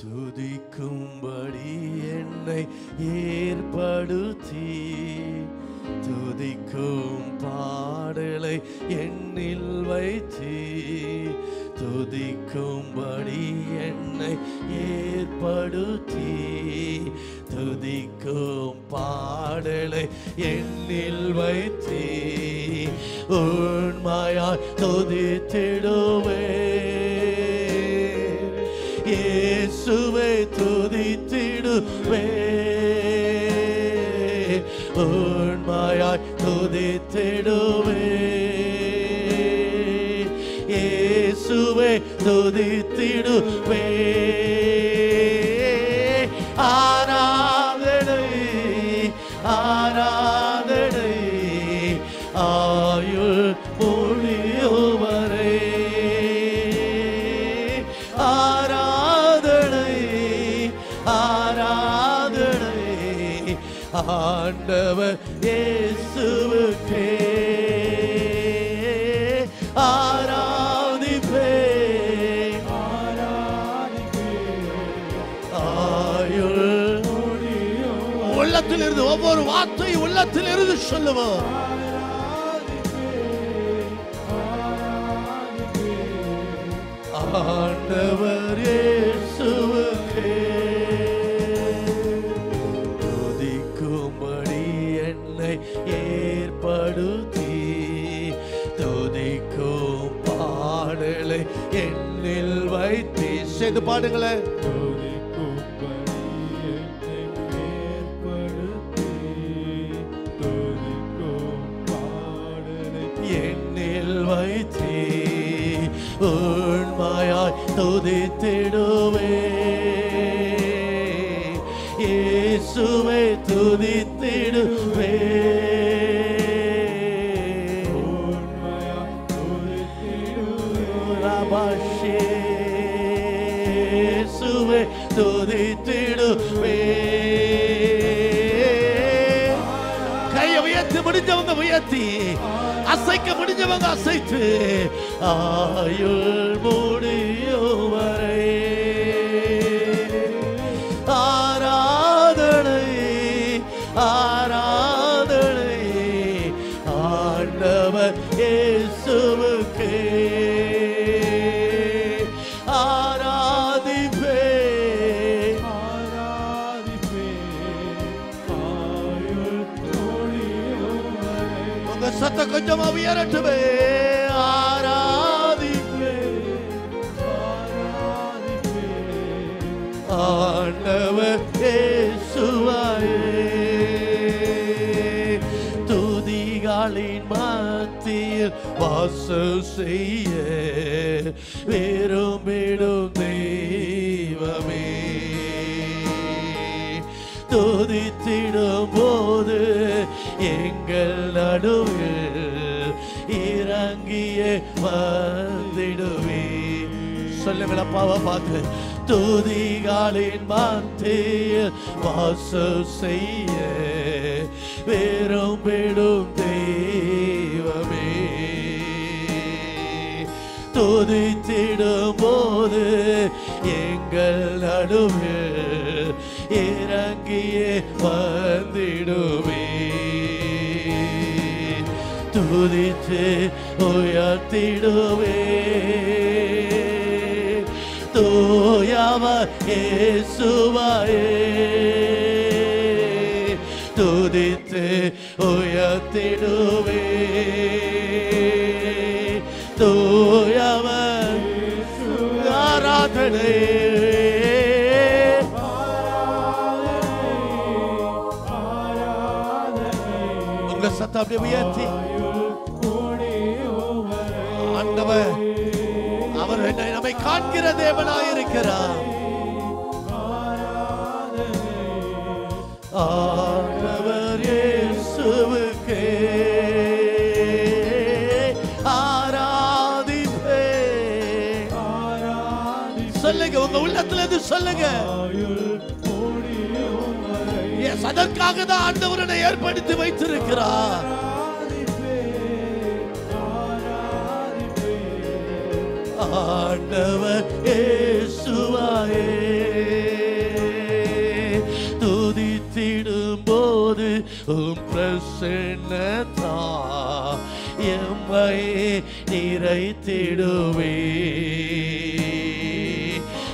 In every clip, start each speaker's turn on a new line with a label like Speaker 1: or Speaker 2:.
Speaker 1: துதிக்கும்படி என்னை ஏற்படுத்தி துதிக்கும் பாடலை என்னில் வைத்தி துதிக்கும்படி என்னை ஏற்படுத்தி துதிக்கும் பாடலை என்னில் வைத்தி உண்மையாய் துதித்திடுவே இயேசுவை துதித்திடுவே உண்மையாய் துதித்திடுவே இயேசுவை துதித்திடுவே ஆராதனை ஆராதனை ஆயுள் முடியும் வரை ஆராதனை ஆராதனை ஆண்டவர் இயேசுவுக்கே ஆராதிப்பே ஆயுள் உள்ளத்தில் இருந்து ஒவ்வொரு வார்த்தை உள்ளத்தில் இருந்து சொல்லுவோம். ஆண்டவர் இயேசுவுக்கே துதிக்கும்படி என்னை ஏற்படுத்தி துதிக்கும் பாடலை என்னில் வைத்தி சேர்ந்து பாடுங்களேன். என்னில் வைத்தி உண்மையாய் துதித்திடுவே இயேசுவை துதித்திடுவே இயேசுவை துதித்திடுவே கையை உயர்த்தி முடிஞ்சவங்க உயர்த்தி அசைக்க முடிஞ்சவங்க அசைத்து ஆயுள் முடியும் வரை ஆராதனை ஆராதனை ஆண்டவர் இயேசுவுக்கே ஆராதிப்பே ஆராதிப்பே ஆயுள் முடியும் வரை உங்க சத்த கொஞ்சமா உயரட்டுமே ஆராதிப்பே ஆராதிப்பே ஆண்டவர் இயேசுவையே துதிகளின் மத்தியில் வாசம் செய்ய விரும்பிடும் தெய்வமே துதித்திடும் போது எங்கள் நடுவில் இறங்கிய வந்திடுவே சொல்லுங்கள் அப்பாவை பார்த்து துதிகளின் மத்தியில் வாசம் செய்ய விரும்பிடும் தெய்வமே துதித்திடும் போது எங்கள் நடுவில் இறங்கிய வந்திடுவே துதித்து உயர்த்திடுவே தூயவர் இயேசுவையே துதித்து உயர்த்திடுவே தூயவர் ஆராதனை உங்க சத்தம் அப்படியே உயர்த்தி ஆண்டவர் அவர் நம்மை காண்கிற தேவனாயிருக்கிறார் ஆண்டவர் இயேசுவுக்கே ஆராதிப்பே சொல்லுங்க உங்க உள்ளத்துல இருந்து சொல்லுங்க அதற்காக தான் ஆண்டவர் என்னை ஏற்படுத்தி வைத்திருக்கிறார் ஆண்டவர் இயேசுவையே பிரசன்னத்தா எம்மை நிறைத்திடுவே.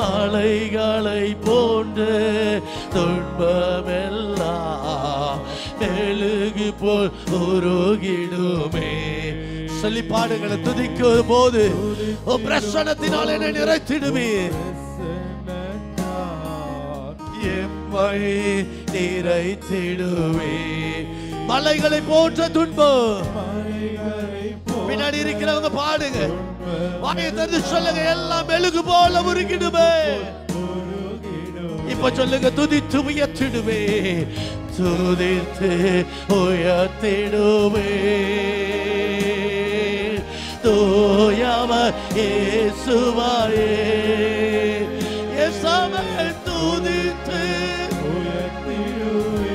Speaker 1: மலைகளை போன்று துன்பமெல்லாம் மெழுகு போல் உருகிடுமே. சொல்லி பாடுகளை துதிக்கும் போது பிரசன்னத்தினால் என்னை நிறைத்திடுவே. எம்மை நிறைத்திடுவே. மலைகளை போன்ற துன்பம். பின்னாடி இருக்கிறவங்க பாடுங்க, வாயை திறந்து சொல்லுங்க, எல்லாம் மெழுகு போல உருகிடுமே. இப்ப சொல்லுங்க, துதித்து உயர்த்திடுவே. துதித்து உயர்த்திடுவே. தூயவர் இயேசுவாயே. இயேசுவே துதித்து உயர்த்திடுவே.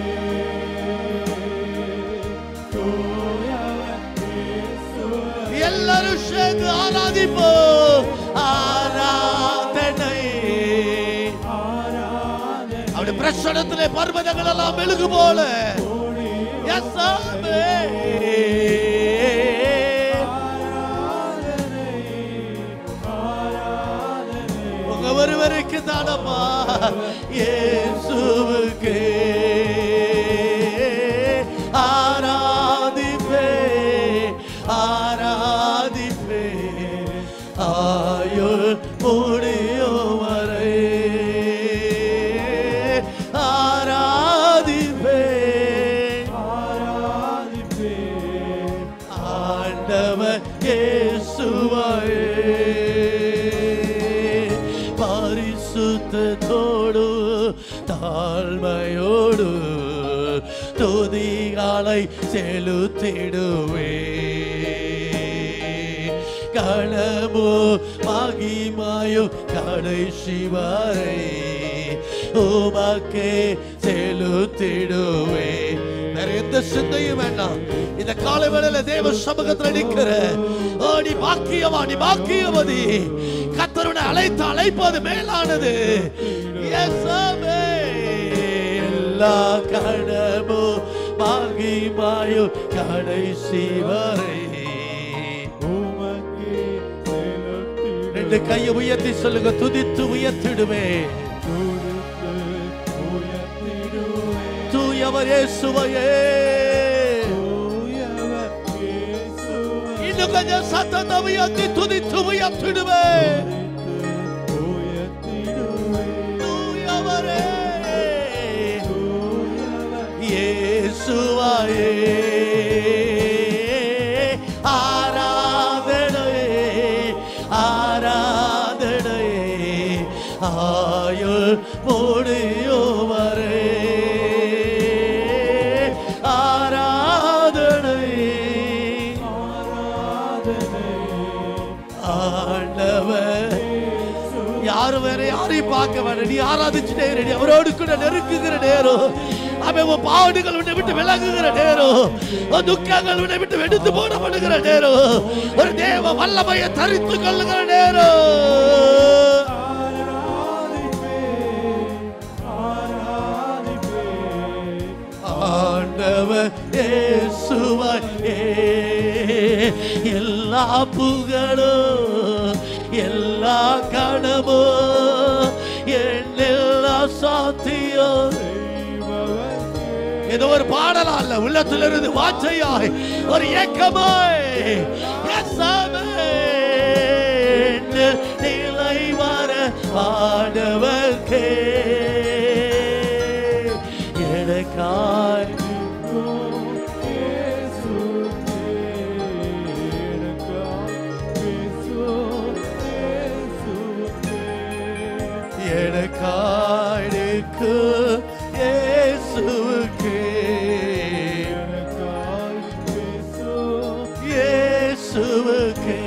Speaker 1: எல்லாரும் சேர்ந்து ஆராதிப்போம். ஆராதனை அவருடைய பிரசன்னத்திலே பர்வதங்கள் எல்லாம் மெழுகு போல. இயேசுவே உங்க ஒருவருக்கு தானம்மா. இயேசுவுக்கு ஆராதிப்பே ஆராதிப்பே ஆயுள் முடியும் வரை. ஆராதிப்பே ஆராதிப்பே ஆண்டவர் இயேசுவாயே. பரிசுத்தத்தோடு தாழ்மையோடு துதிகளை செலுத்திடுவே. கணமோ மகிமாயோ கடைசி வரை உமக்கே செலுத்திடுவே. வேற எந்த சிந்தையும் வேண்டாம். இந்த காலை வேளையில தேவ சமூகத்தில் நிற்கிற நீ பாக்கியவா, நீ பாக்கியவதி. கர்த்தருடைய அழைத்து அழைப்பது மேலானது. இயேசுவே எல்லா கணமோ மகிமாயோ கடைசி வரை ரெண்டு கையை உயர்த்தி சொல்லுங்க, துதித்து உயர்த்திடுவே. தூயவர் இயேசுவையே. இன்னும் கொஞ்சம் சத்தத்தை உயர்த்தி துதித்து உயர்த்திடுவே. தூயவரே இயேசுவையே. ஆயுள் முடியும் வரை ஆராதனை ஆண்டவர். யாரும் வேற யாரையும் பார்க்க வேண்டாம். நீ ஆராதிச்சுட்டே ரெடி. அவரோடு கூட நெருக்குகிற நேரம், அவன் பாவடுகள் உன்னை விட்டு விலகுகிற நேரம், துக்கங்கள் உன்னை விட்டு வெடித்து போடப்படுகிற நேரம், ஒரு தேவ வல்லமையை தரித்து கொள்ளுகிற நேரம். ஆண்டவர் இயேசுவே எல்லா புகழும் எல்லா கனமும் எல்லா சாத்தியம். ஏதோ ஒரு பாடலா அல்ல, உள்ளத்திலிருந்து வார்த்தையாய் ஒரு ஏக்கமாய் நிலை வர ஆண்டவர்க்கே எனக்காய் எனக்காய்க்கு இயேசுவுக்கு இயேசுவுக்கு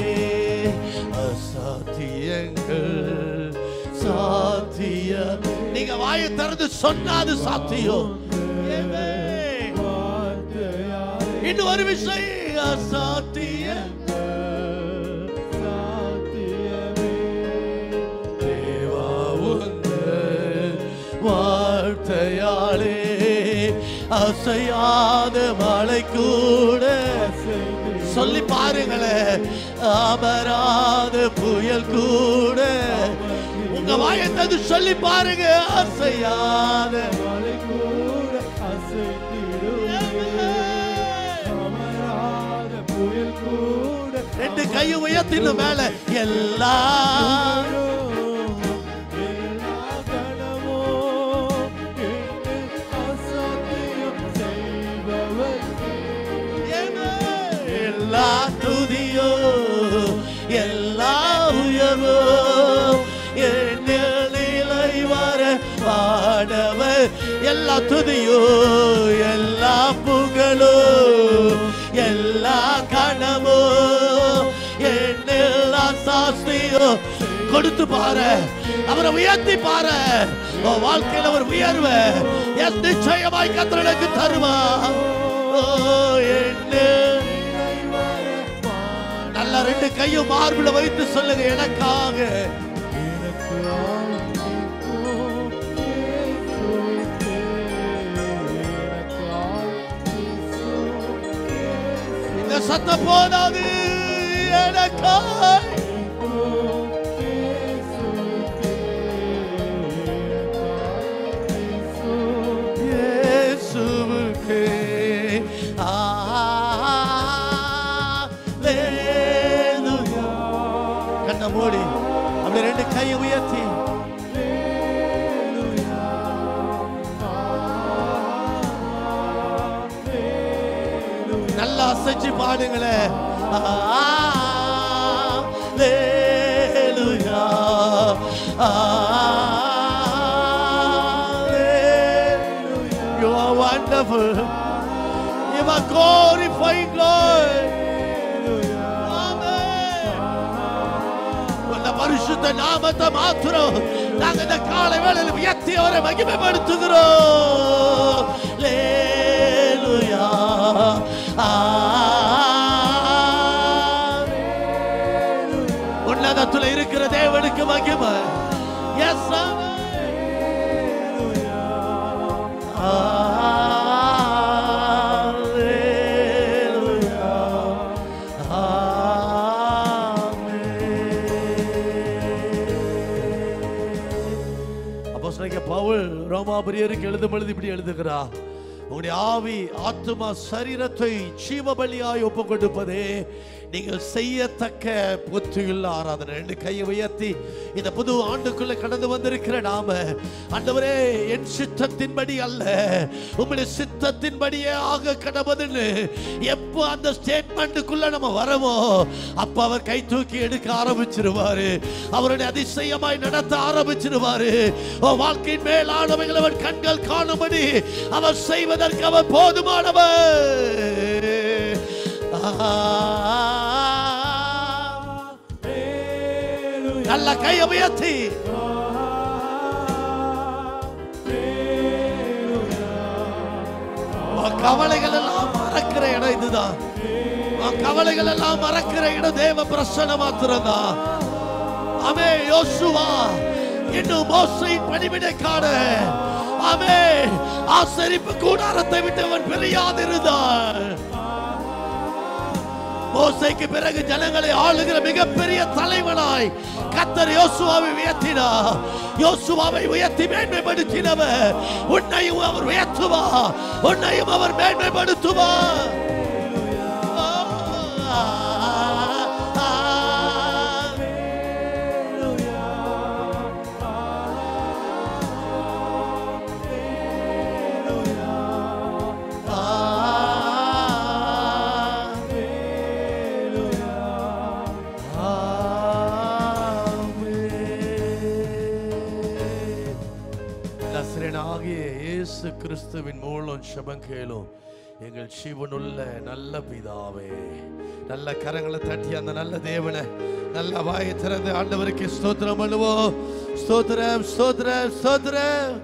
Speaker 1: அசாத்தியங்கள் சாத்தியம். நீங்க வாயை திறந்து சொன்னாது சாத்தியம். இன்னும் ஒரு விஷயம் அசாத்தியம். வார்த்தையாலே அசையாத மலை கூட சொல்லி பாருங்களேன், அமராத புயல் கூட. உங்க வாயத்தது சொல்லி பாருங்க, அசையாத மலை கூட அமராத புயல் கூட. ரெண்டு கையும் உயர்த்தின மேல எல்லாம் எல்லா துதியோ எல்லா உயர்வோ நிலை வர பாடவர். எல்லா துதியோ எல்லா புகழோ எல்லா கனவோ எல்லா சாஸ்தியோ கொடுத்து பாரு, அவரை உயர்த்தி பாரு. வாழ்க்கையில் அவர் உயர்வ நிச்சயமாய் கர்த்தருக்கு தருவா. நல்ல ரெண்டு கையும் மார்பில வைத்து சொல்லுங்க, எனக்காக இந்த சத்தம் போதாது, எனக்காக இயேசுவுக்கு கண்ண மூடி அப்படி ரெண்டு கையை உயர்த்தி நல்லா அசைச்சு பாடுங்களேன். You are wonderful. You are glorified, Lord. பரிசுத்த நாமத்தை மாத்திரம் நாங்க இந்த காலை வேளையில் உயர்த்தி அவரை மகிமைப்படுத்துகிறோம். உன்னதத்துல இருக்கிற தேவனுக்கு மகிமை. எஸ் பவுல் ரோமாபுரியருக்கு எழுதும் பொழுது இப்படி எழுதுகிறா, உங்களுடைய ஆவி ஆத்துமா சரீரத்தை ஜீவ பலியாய் ஒப்பு கொடுப்பதே நீங்கள் செய்யத்தக்க புத்தியுள்ள ஆராதனை. ரெண்டு கையை உயர்த்தி இந்த புது ஆண்டுக்குள்ள கடந்து வந்திருக்கிற நாம, ஆண்டவரே என் சித்தத்தின்படி அல்ல உங்களுடைய சித்தத்தின்படியே ஆக கடவுதுன்னு எப்போ அந்த ஸ்டேட்மெண்ட்டுக்குள்ள நம்ம வரமோ அப்ப அவர் கை தூக்கி எடுக்க ஆரம்பிச்சிருவாரு. அவருடைய அதிசயமாய் நடத்த ஆரம்பிச்சிருவாரு. வாழ்க்கையின் மேலானவைகள் அவர் கண்கள் காணும்படி அவர் செய்வதற்கு அவர் போதுமானவர். நல்ல கையை உயர்த்தி கவலைகள் எல்லாம் மறக்கிற இடம் இதுதான். கவலைகள் எல்லாம் மறக்கிற இடம் தேவ பிரசன்னம் மாத்திரம்தான். ஆமே. யோசுவா இன்னும் மோசேயின் பணிவிடை காண ஆமே ஆசரிப்பு கூடாரத்தை விட்டு அவன் பிரியாதிருந்தான். மோசேக்கு பிறகு ஜனங்களை ஆளுகிற மிகப்பெரிய தலைவனாய் கர்த்தர் யோசுவாவை உயர்த்தினார். யோசுவாவை உயர்த்தி மேன்மைப்படுத்தினவர் உன்னையும் அவர் உயர்த்துவார், உன்னையும் அவர் மேன்மைப்படுத்துவார். இயேசு கிறிஸ்துவின் மூலம் ஜெபம் கேளும் எங்கள் ஜீவனுள்ள நல்ல பிதாவே. நல்ல கரங்களை தட்டி அந்த நல்ல தேவனை நல்ல வாயை திறந்து ஆண்டவருக்கு ஸ்தோத்திரம் பண்ணுவோம். ஸ்தோத்திரம் ஸ்தோத்திரம் ஸ்தோத்திரம்.